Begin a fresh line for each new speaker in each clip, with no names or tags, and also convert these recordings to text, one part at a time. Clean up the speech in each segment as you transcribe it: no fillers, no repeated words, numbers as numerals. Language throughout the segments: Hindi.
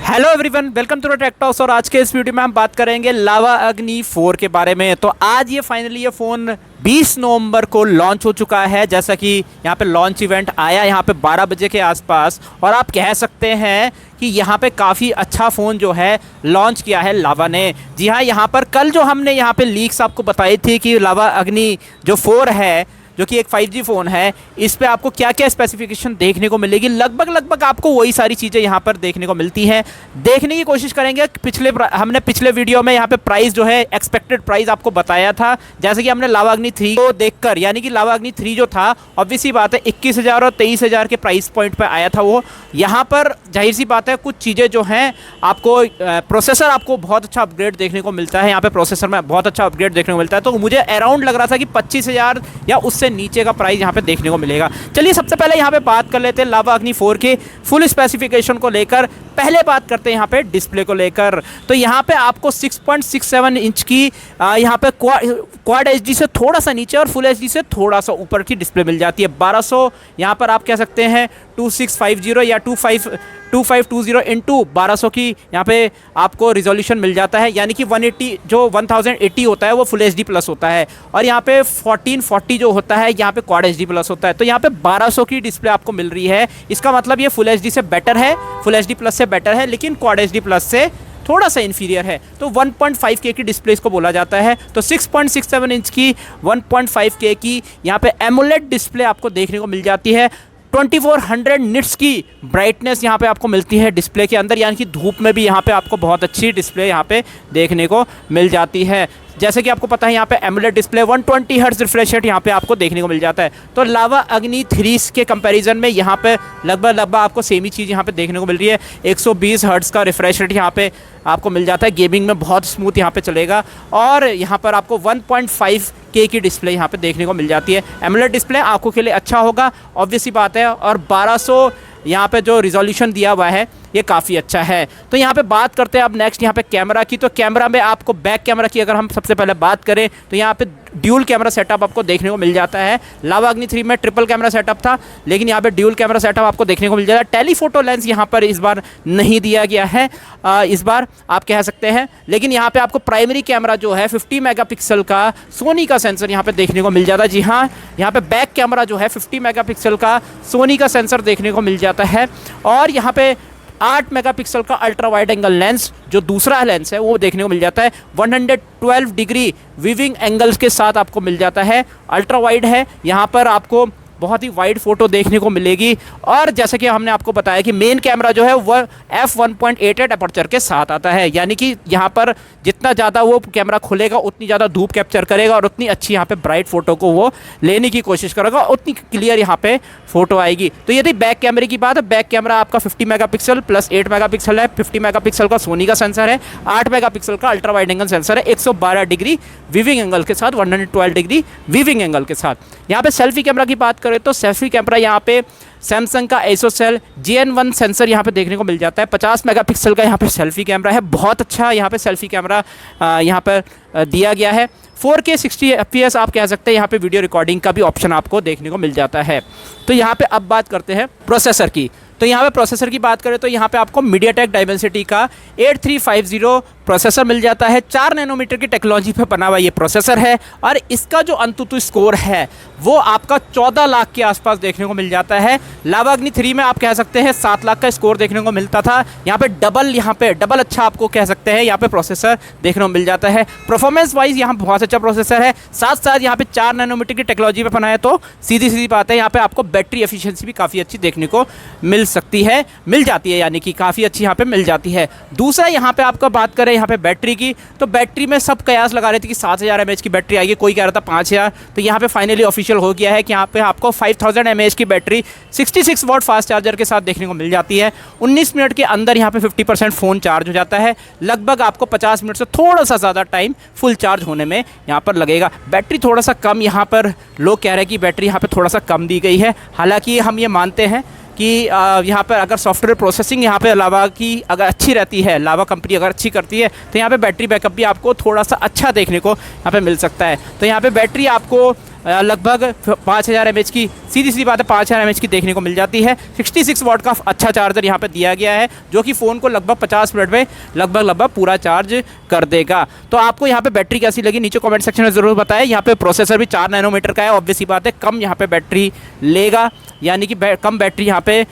Hello everyone, welcome to tech talks. और आज के इस वीडियो में हम बात करेंगे लावा अग्नि 4 के बारे में। तो आज ये फाइनली ये फ़ोन 20 नवंबर को लॉन्च हो चुका है। जैसा कि यहाँ पे लॉन्च इवेंट आया यहाँ पे 12 बजे के आसपास, और आप कह सकते हैं कि यहाँ पे काफ़ी अच्छा फ़ोन जो है लॉन्च किया है लावा ने। जी हाँ, यहाँ पर कल जो हमने यहाँ पे लीक्स आपको बताई थी कि लावा अग्नि जो 4 है, जो कि एक 5G फ़ोन है, इस पे आपको क्या क्या स्पेसिफिकेशन देखने को मिलेगी, लगभग आपको वही सारी चीज़ें यहाँ पर देखने को मिलती हैं। देखने की कोशिश करेंगे। हमने पिछले वीडियो में यहाँ पे प्राइस जो है, एक्सपेक्टेड प्राइस आपको बताया था। जैसे कि हमने लावा अग्नि 3 को देखकर, यानी कि लावा अग्नि 3 जो था, ऑब्वियसली बात है 21,000 और 23,000 के प्राइस पॉइंट पर आया था वो। यहाँ पर जाहिर सी बात है कुछ चीज़ें जो हैं आपको, प्रोसेसर आपको बहुत अच्छा अपग्रेड देखने को मिलता है। यहाँ पे प्रोसेसर में बहुत अच्छा अपग्रेड देखने को मिलता है। तो मुझे अराउंड लग रहा था कि 25,000 या उससे नीचे का प्राइस यहाँ पे देखने को मिलेगा। चलिए सबसे पहले यहाँ पे बात कर लेते हैं लावा अग्नि 4 के फुल स्पेसिफिकेशन को लेकर। पहले बात करते हैं यहाँ पे डिस्प्ले को लेकर। तो यहाँ पे आपको 6.67 इंच की यहाँ पे क्वाड एचडी से थोड़ा सा नीचे और फुल एचडी से थोड़ा सा ऊपर की डिस्प्ले मिल जाती है। 1200 यहाँ पर आप कह सकते हैं 2650 या 2520 इंटू 1200 की यहाँ पे आपको रिजोल्यूशन मिल जाता है। यानी कि 180 जो 1080 होता है वो फुल एचडी प्लस होता है, और यहाँ पे 1440 जो होता है यहाँ पे क्वाड एचडी प्लस होता है। तो यहाँ पे 1200 की डिस्प्ले आपको मिल रही है। इसका मतलब ये फुल एचडी से बेटर है, फुल एचडी प्लस से बेटर है, लेकिन क्वाड एचडी प्लस से थोड़ा सा इन्फीरियर है। तो 1.5K की डिस्प्ले इसको बोला जाता है। तो 6.67 इंच की 1.5K की यहाँ पे एमोलेड डिस्प्ले आपको देखने को मिल जाती है। 2400 निट्स की ब्राइटनेस यहाँ पे आपको मिलती है डिस्प्ले के अंदर, यानी कि धूप में भी यहाँ पे आपको बहुत अच्छी डिस्प्ले यहाँ पे देखने को मिल जाती है। जैसे कि आपको पता है यहाँ पे AMOLED display 120 hertz refresh rate यहाँ पे आपको देखने को मिल जाता है। तो लावा अग्नि 3 के कंपैरिजन में यहाँ पे लगभग आपको सेम ही चीज़ यहाँ पे देखने को मिल रही है। 120 हर्ट्ज का रिफ्रेश रेट यहाँ पे आपको मिल जाता है। गेमिंग में बहुत स्मूथ यहाँ पे चलेगा, और यहाँ पर आपको 1.5K की डिस्प्ले यहाँ पे देखने को मिल जाती है। एमोलेड डिस्प्ले आंखों के लिए अच्छा होगा, ऑब्वियसली बात है। और 1200 यहाँ पे जो रिजोल्यूशन दिया हुआ है ये काफ़ी अच्छा है। तो यहाँ पे बात करते हैं अब नेक्स्ट यहाँ पे कैमरा की। तो कैमरा में आपको बैक कैमरा की अगर हम सबसे पहले बात करें तो यहाँ पे ड्यूल कैमरा सेटअप आपको देखने को मिल जाता है। लावा अग्नि 3 में ट्रिपल कैमरा सेटअप था, लेकिन यहाँ पे ड्यूल कैमरा सेटअप आपको देखने को मिल जाता है। टेलीफोटो लेंस यहाँ पर इस बार नहीं दिया गया है, इस बार आप कह सकते हैं। लेकिन यहाँ पे आपको प्राइमरी कैमरा जो है 50 मेगापिक्सल का सोनी का सेंसर यहाँ पे देखने को मिल जाता है। जी हाँ, यहाँ पे बैक कैमरा जो है 50 मेगापिक्सल का सोनी का सेंसर देखने को मिल जाता है। और यहाँ पे 8 मेगापिक्सल का अल्ट्रा वाइड एंगल लेंस जो दूसरा लेंस है वो देखने को मिल जाता है। 112 डिग्री विविंग एंगल्स के साथ आपको मिल जाता है। अल्ट्रा वाइड है, यहाँ पर आपको बहुत ही वाइड फोटो देखने को मिलेगी। और जैसे कि हमने आपको बताया कि मेन कैमरा जो है वह f1.88 अपर्चर के साथ आता है, यानी कि यहाँ पर जितना ज़्यादा वो कैमरा खुलेगा उतनी ज़्यादा धूप कैप्चर करेगा और उतनी अच्छी यहाँ पे ब्राइट फोटो को वो लेने की कोशिश करेगा, उतनी क्लियर यहाँ पे फोटो आएगी। तो यदि बैक कैमरे की बात है, बैक कैमरा आपका 50 मेगापिक्सल प्लस 8 मेगापिक्सल है। 50 मेगापिक्सल का सोनी का सेंसर है, 8 मेगापिक्सल का अल्ट्रा वाइड एंगल सेंसर है, 112 डिग्री विविंग एंगल के साथ, 112 डिग्री विविंग एंगल के साथ। यहाँ पे सेल्फी कैमरा की बात करें तो सेल्फी कैमरा यहाँ पे सैमसंग का ISOCELL GN1 सेंसर यहाँ पे देखने को मिल जाता है। 50 मेगापिक्सल का यहाँ पे सेल्फी कैमरा है, बहुत अच्छा यहाँ पे सेल्फी कैमरा यहाँ पर दिया गया है। 4K 60 FPS आप कह सकते हैं, यहाँ पे वीडियो रिकॉर्डिंग का भी ऑप्शन आपको देखने को मिल जाता है। तो यहाँ पे अब बात करते हैं प्रोसेसर की। तो यहाँ पे प्रोसेसर की बात करें तो यहाँ पे आपको MediaTek Dimensity का 8350 प्रोसेसर मिल जाता है। 4 नैनोमीटर की टेक्नोलॉजी पे बना हुआ ये प्रोसेसर है, और इसका जो अंतुतु स्कोर है वो आपका 14 लाख के आसपास देखने को मिल जाता है। लावा अग्नि 3 में आप कह सकते हैं 7 लाख का स्कोर देखने को मिलता था। यहाँ पे डबल अच्छा आपको कह सकते हैं यहाँ पे प्रोसेसर देखने को मिल जाता है। परफॉर्मेंस वाइज यहाँ बहुत अच्छा प्रोसेसर है। साथ साथ यहाँ पे 4 नैनोमीटर की टेक्नोलॉजी पे बनाया, तो सीधी बात है यहाँ पे आपको बैटरी एफिशिएंसी भी काफ़ी अच्छी देखने को मिल जाती है, यानी कि काफ़ी अच्छी यहाँ पे मिल जाती है। दूसरा यहाँ पे आपका बात करें यहाँ पे बैटरी की, तो बैटरी में सब कयास लगा रहे थे कि 7000 mAh की बैटरी आएगी, कोई कह रहा था 5000। तो यहाँ पे फाइनली ऑफिशियल हो गया है कि यहाँ पे आपको 5000 mAh की बैटरी 66 वाट फास्ट चार्जर के साथ देखने को मिल जाती है। 19 मिनट के अंदर यहाँ पे 50% फ़ोन चार्ज हो जाता है। लगभग आपको 50 मिनट से थोड़ा सा ज़्यादा टाइम फुल चार्ज होने में यहाँ पर लगेगा। बैटरी थोड़ा सा कम, यहाँ पर लोग कह रहे हैं कि बैटरी यहाँ पर थोड़ा सा कम दी गई है। हालाँकि हम ये मानते हैं कि यहाँ पर अगर सॉफ्टवेयर प्रोसेसिंग यहाँ पे लावा की अगर अच्छी रहती है, लावा कंपनी अगर अच्छी करती है, तो यहाँ पे बैटरी बैकअप भी आपको थोड़ा सा अच्छा देखने को यहाँ पे मिल सकता है। तो यहाँ पे बैटरी आपको लगभग 5000 mAh की, सीधी सी बात है 5000 mAh की देखने को मिल जाती है। 66 वाट का अच्छा चार्जर यहाँ पे दिया गया है, जो कि फ़ोन को लगभग 50 मिनट में लगभग पूरा चार्ज कर देगा। तो आपको यहाँ पे बैटरी कैसी लगी नीचे कमेंट सेक्शन में ज़रूर बताएं। यहाँ पे प्रोसेसर भी 4 नैनोमीटर का है, ऑब्वियस सी बात है कम यहाँ पे बैटरी लेगा, यानी कि कम बैटरी यहाँ पे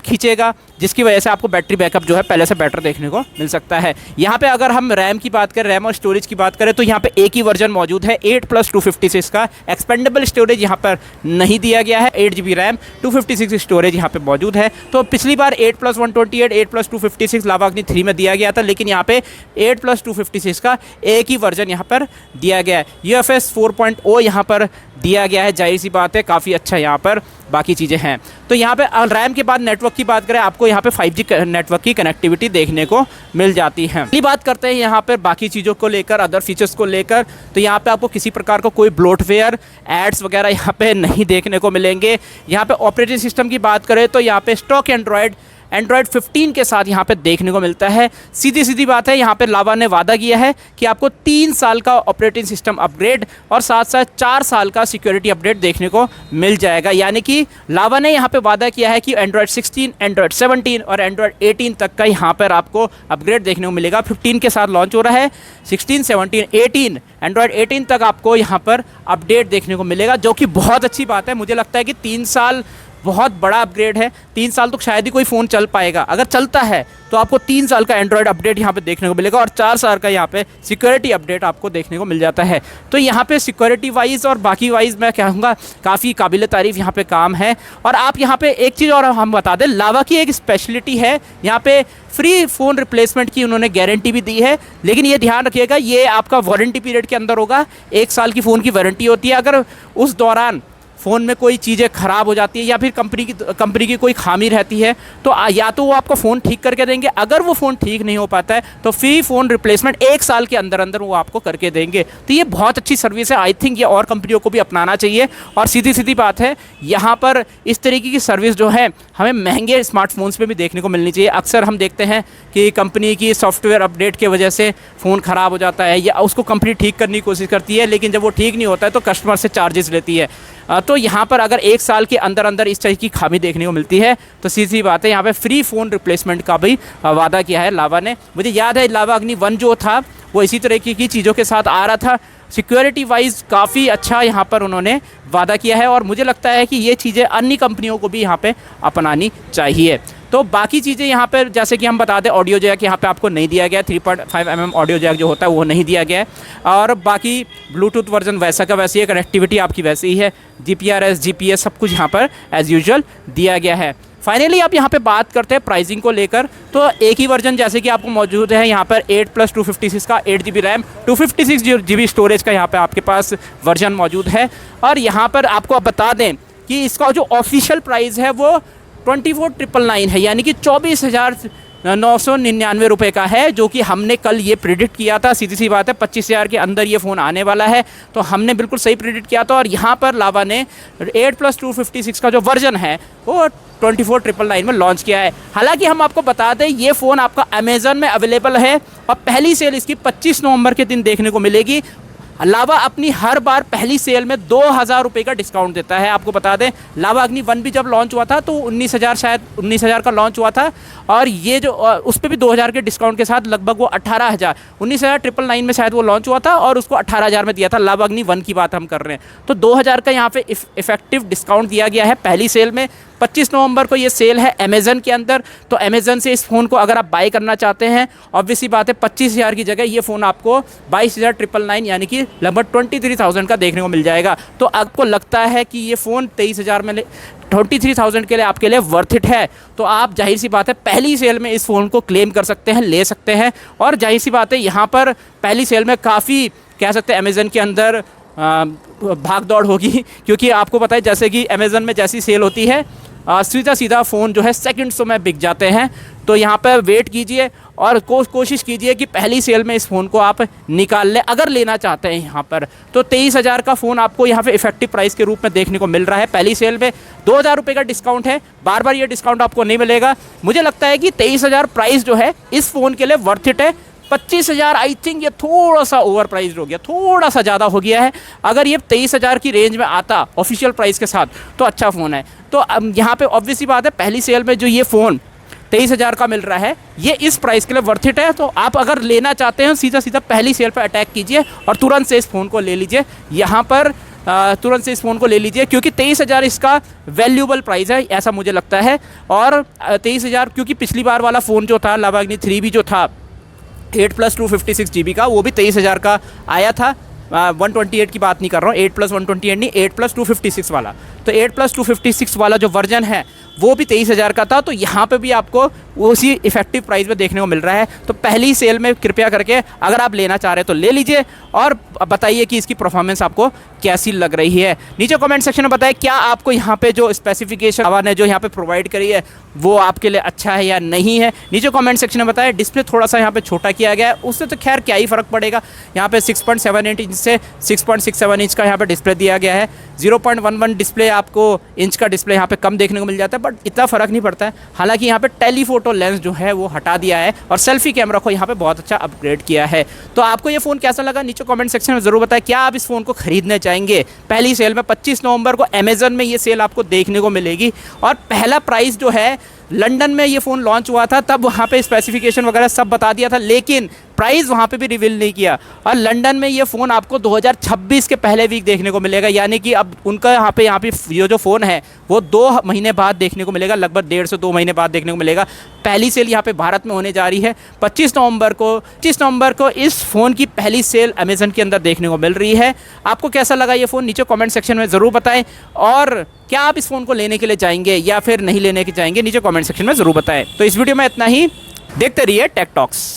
खींचेगा, जिसकी वजह से आपको बैटरी बैकअप जो है पहले से बेटर देखने को मिल सकता है। यहाँ पे अगर हम रैम की बात करें, रैम और स्टोरेज की बात करें, तो यहाँ पे एक ही वर्जन मौजूद है 8+256 का। एक्सपेंडेबल स्टोरेज यहाँ पर नहीं दिया गया है, 8 GB रैम 256 स्टोरेज यहाँ पे मौजूद है। तो पिछली बार 8+128 8+256 लावा अग्नि 3 में दिया गया था, लेकिन यहाँ पे 8+256 का एक ही वर्जन यहाँ पर दिया गया है। UFS 4.0 यहाँ पर दिया गया है, जाहिर सी बात है काफ़ी अच्छा यहाँ पर बाकी चीज़ें हैं। तो यहाँ पे रैम के बाद नेटवर्क की बात करें, आपको यहाँ पे 5G नेटवर्क की कनेक्टिविटी देखने को मिल जाती है। अगली बात करते हैं यहाँ पर बाकी चीज़ों को लेकर, अदर फीचर्स को लेकर। तो यहाँ पे आपको किसी प्रकार का कोई ब्लोटवेयर, एड्स वगैरह यहाँ पे नहीं देखने को मिलेंगे। यहाँ पे ऑपरेटिंग सिस्टम की बात करें तो यहाँ पे स्टॉक एंड्रॉयड 15 के साथ यहाँ पे देखने को मिलता है। सीधी बात है, यहाँ पे लावा ने वादा किया है कि आपको 3 साल का ऑपरेटिंग सिस्टम अपग्रेड और साथ साथ 4 साल का सिक्योरिटी अपडेट देखने को मिल जाएगा। यानी कि लावा ने यहाँ पे वादा किया है कि एंड्रॉयड 16, एंड्रॉयड 17 और एंड्रॉयड 18 तक का यहाँ पर आपको अपग्रेड देखने को मिलेगा। 15 के साथ लॉन्च हो रहा है, 16, 17, 18, एंड्रॉयड 18 तक आपको यहाँ पर अपडेट देखने को मिलेगा, जो कि बहुत अच्छी बात है। मुझे लगता है कि 3 साल बहुत बड़ा अपग्रेड है। 3 साल तो शायद ही कोई फ़ोन चल पाएगा, अगर चलता है तो आपको 3 साल का एंड्रॉयड अपडेट यहाँ पे देखने को मिलेगा और 4 साल का यहाँ पे सिक्योरिटी अपडेट आपको देखने को मिल जाता है। तो यहाँ पे सिक्योरिटी वाइज और बाकी वाइज मैं कहूँगा काफ़ी काबिल तारीफ़ यहाँ पे काम है। और आप यहाँ पे एक चीज़ और हम बता दें, लावा की एक स्पेशलिटी है, यहाँ पे फ्री फ़ोन रिप्लेसमेंट की उन्होंने गारंटी भी दी है। लेकिन ये ध्यान रखिएगा, ये आपका वारंटी पीरियड के अंदर होगा। 1 साल की फ़ोन की वारंटी होती है। अगर उस दौरान फ़ोन में कोई चीज़ें ख़राब हो जाती है या फिर कंपनी की कोई खामी रहती है, तो या तो वो आपको फ़ोन ठीक करके देंगे। अगर वो फ़ोन ठीक नहीं हो पाता है तो फ्री फ़ोन रिप्लेसमेंट 1 साल के अंदर वो आपको करके देंगे। तो ये बहुत अच्छी सर्विस है। आई थिंक ये और कंपनियों को भी अपनाना चाहिए। और सीधी बात है, यहाँ पर इस तरीके की सर्विस जो है हमें महंगे स्मार्टफोन्स में भी देखने को मिलनी चाहिए। अक्सर हम देखते हैं कि कंपनी की सॉफ्टवेयर अपडेट की वजह से फ़ोन ख़राब हो जाता है या उसको कंपनी ठीक करने की कोशिश करती है, लेकिन जब वो ठीक नहीं होता है तो कस्टमर से चार्जेस लेती है। तो यहाँ पर अगर 1 साल के अंदर इस तरह की खामी देखने को मिलती है तो सीधी बात है, यहाँ पे फ्री फ़ोन रिप्लेसमेंट का भी वादा किया है लावा ने। मुझे याद है लावा अग्नि 1 जो था वो इसी तरह की चीज़ों के साथ आ रहा था। सिक्योरिटी वाइज काफ़ी अच्छा यहाँ पर उन्होंने वादा किया है और मुझे लगता है कि ये चीज़ें अन्य कंपनियों को भी यहाँ पे अपनानी चाहिए। तो बाकी चीज़ें यहाँ पर जैसे कि हम बता दें, ऑडियो जैक यहाँ पे आपको नहीं दिया गया, 3.5 mm ऑडियो जैक जो होता है वो नहीं दिया गया है। और बाकी ब्लूटूथ वर्जन वैसा का वैसी है, कनेक्टिविटी आपकी वैसी ही है, GPRS GPS सब कुछ यहाँ पर एज़ यूजुअल दिया गया है। फाइनली आप यहाँ पे बात करते हैं प्राइसिंग को लेकर, तो एक ही वर्जन जैसे कि आपको मौजूद है यहाँ पर 8+256 का 8 GB रैम 256 GB स्टोरेज का यहाँ पे आपके पास वर्जन मौजूद है। और यहाँ पर आपको बता दें कि इसका जो ऑफिशियल प्राइस है वो 24,999 है, यानी कि 24,999 रुपये का है, जो कि हमने कल ये प्रिडिक्ट किया था। सीधी सी बात है 25,000 के अंदर ये फ़ोन आने वाला है, तो हमने बिल्कुल सही प्रिडिक्ट किया था। और यहाँ पर लावा ने 8+256 का जो वर्जन है वो 24,999 में लॉन्च किया है। हालांकि हम आपको बता दें ये फ़ोन आपका अमेज़न में अवेलेबल है और पहली सेल इसकी 25 नवंबर के दिन देखने को मिलेगी। लावा अपनी हर बार पहली सेल में 2,000 रुपये का डिस्काउंट देता है। आपको बता दें लावा अग्नि 1 भी जब लॉन्च हुआ था तो 19,000 शायद 19,000 का लॉन्च हुआ था, और ये जो उस पर भी 2,000 के डिस्काउंट के साथ लगभग वो 18,000 19,999 में शायद वो लॉन्च हुआ था और उसको 18,000 में दिया था। लावा अग्नि 1 की बात हम कर रहे हैं, तो 2,000 का यहाँ पे इफेक्टिव डिस्काउंट दिया गया है पहली सेल में। 25 नवंबर को ये सेल है अमेज़न के अंदर, तो अमेज़न से इस फ़ोन को अगर आप बाई करना चाहते हैं, ऑब्वियसली बात है 25,000 की जगह ये फ़ोन आपको 22,999 यानी कि लगभग 23,000 का देखने को मिल जाएगा। तो आपको लगता है कि ये फ़ोन 23,000 में 23,000 के लिए आपके लिए वर्थ इट है, तो आप जाहिर सी बात है पहली सेल में इस फ़ोन को क्लेम कर सकते हैं, ले सकते हैं। और जाहिर सी बात है यहाँ पर पहली सेल में काफ़ी कह सकते हैं अमेज़न के अंदर भाग दौड़ होगी, क्योंकि आपको पता है जैसे कि अमेज़न में जैसी सेल होती है सीधा फ़ोन जो है सेकंड्स में बिक जाते हैं। तो यहाँ पर वेट कीजिए और कोशिश कीजिए कि पहली सेल में इस फ़ोन को आप निकाल लें अगर लेना चाहते हैं। यहाँ पर तो 23,000 का फ़ोन आपको यहाँ पे इफेक्टिव प्राइस के रूप में देखने को मिल रहा है पहली सेल में। 2,000 रुपये का डिस्काउंट है, बार बार ये डिस्काउंट आपको नहीं मिलेगा। मुझे लगता है कि 23,000 प्राइस जो है इस फ़ोन के लिए वर्थ इट है। 25,000 आई थिंक ये थोड़ा सा ओवर प्राइस हो गया, थोड़ा सा ज़्यादा हो गया है। अगर ये 23,000 की रेंज में आता ऑफिशियल प्राइस के साथ तो अच्छा फ़ोन है। तो यहाँ पे ऑब्वियसली बात है, पहली सेल में जो ये फ़ोन 23,000 का मिल रहा है, ये इस प्राइस के लिए वर्थ इट है। तो आप अगर लेना चाहते हैं सीधा सीधा पहली सेल पर अटैक कीजिए और तुरंत से इस फ़ोन को ले लीजिए। यहाँ पर तुरंत से इस फ़ोन को ले लीजिए, क्योंकि 23,000 इसका वैल्यूबल प्राइस है, ऐसा मुझे लगता है। और 23,000, क्योंकि पिछली बार वाला फ़ोन जो था लावा अग्नि 3 भी जो था 8+ 256 GB का, वो भी 23,000 का आया था। 128 की बात नहीं कर रहा हूँ, 8+ 128 नहीं, 8+ 256 वाला। तो 8+ 256 वाला जो वर्जन है वो भी 23,000 का था। तो यहाँ पे भी आपको उसी इफेक्टिव प्राइस में देखने को मिल रहा है। तो पहली सेल में कृपया करके अगर आप लेना चाह रहे हैं तो ले लीजिए और बताइए कि इसकी परफॉर्मेंस आपको कैसी लग रही है। नीचे कमेंट सेक्शन में बताएं क्या आपको यहाँ पे जो स्पेसिफिकेशन लावा ने जो यहाँ पे प्रोवाइड करी है वो आपके लिए अच्छा है या नहीं है। नीचे कमेंट सेक्शन में बताएं। डिस्प्ले थोड़ा सा यहाँ पे छोटा किया गया है, उससे तो खैर क्या ही फ़र्क पड़ेगा। यहाँ पे 6.78 इंच से 6.67 इंच का यहाँ पे डिस्प्ले दिया गया है। 0.11 डिस्प्ले आपको इंच का डिस्प्ले यहाँ पे कम देखने को मिल जाता है, बट इतना फ़र्क नहीं पड़ता है। हालांकि यहाँ पे टेलीफोटो लेंस जो है वो हटा दिया है और सेल्फी कैमरा को यहाँ पे बहुत अच्छा अपग्रेड किया है। तो आपको ये फ़ोन कैसा लगा नीचे कमेंट सेक्शन में ज़रूर बताएं। क्या आप इस फ़ोन को खरीदना चाहेंगे? पहली सेल में 25 नवंबर को अमेज़न में ये सेल आपको देखने को मिलेगी। और पहला प्राइस जो है, लंदन में ये फ़ोन लॉन्च हुआ था तब वहाँ पे स्पेसिफिकेशन वगैरह सब बता दिया था, लेकिन प्राइस वहाँ पे भी रिवील नहीं किया। और लंदन में ये फ़ोन आपको 2026 के पहले वीक देखने को मिलेगा, यानी कि अब उनका यहाँ पे ये जो फ़ोन है वो 2 महीने बाद देखने को मिलेगा, लगभग 1.5 से 2 महीने बाद देखने को मिलेगा। पहली सेल यहाँ पे भारत में होने जा रही है 25 नवंबर को इस फ़ोन की पहली सेल अमेज़न के अंदर देखने को मिल रही है। आपको कैसा लगा ये फ़ोन नीचे कमेंट सेक्शन में ज़रूर बताएं। और क्या आप इस फ़ोन को लेने के लिए चाहेंगे या फिर नहीं लेने के चाहेंगे, नीचे कमेंट सेक्शन में ज़रूर बताएं। तो इस वीडियो में इतना ही, देखते रहिए टेक टॉक्स।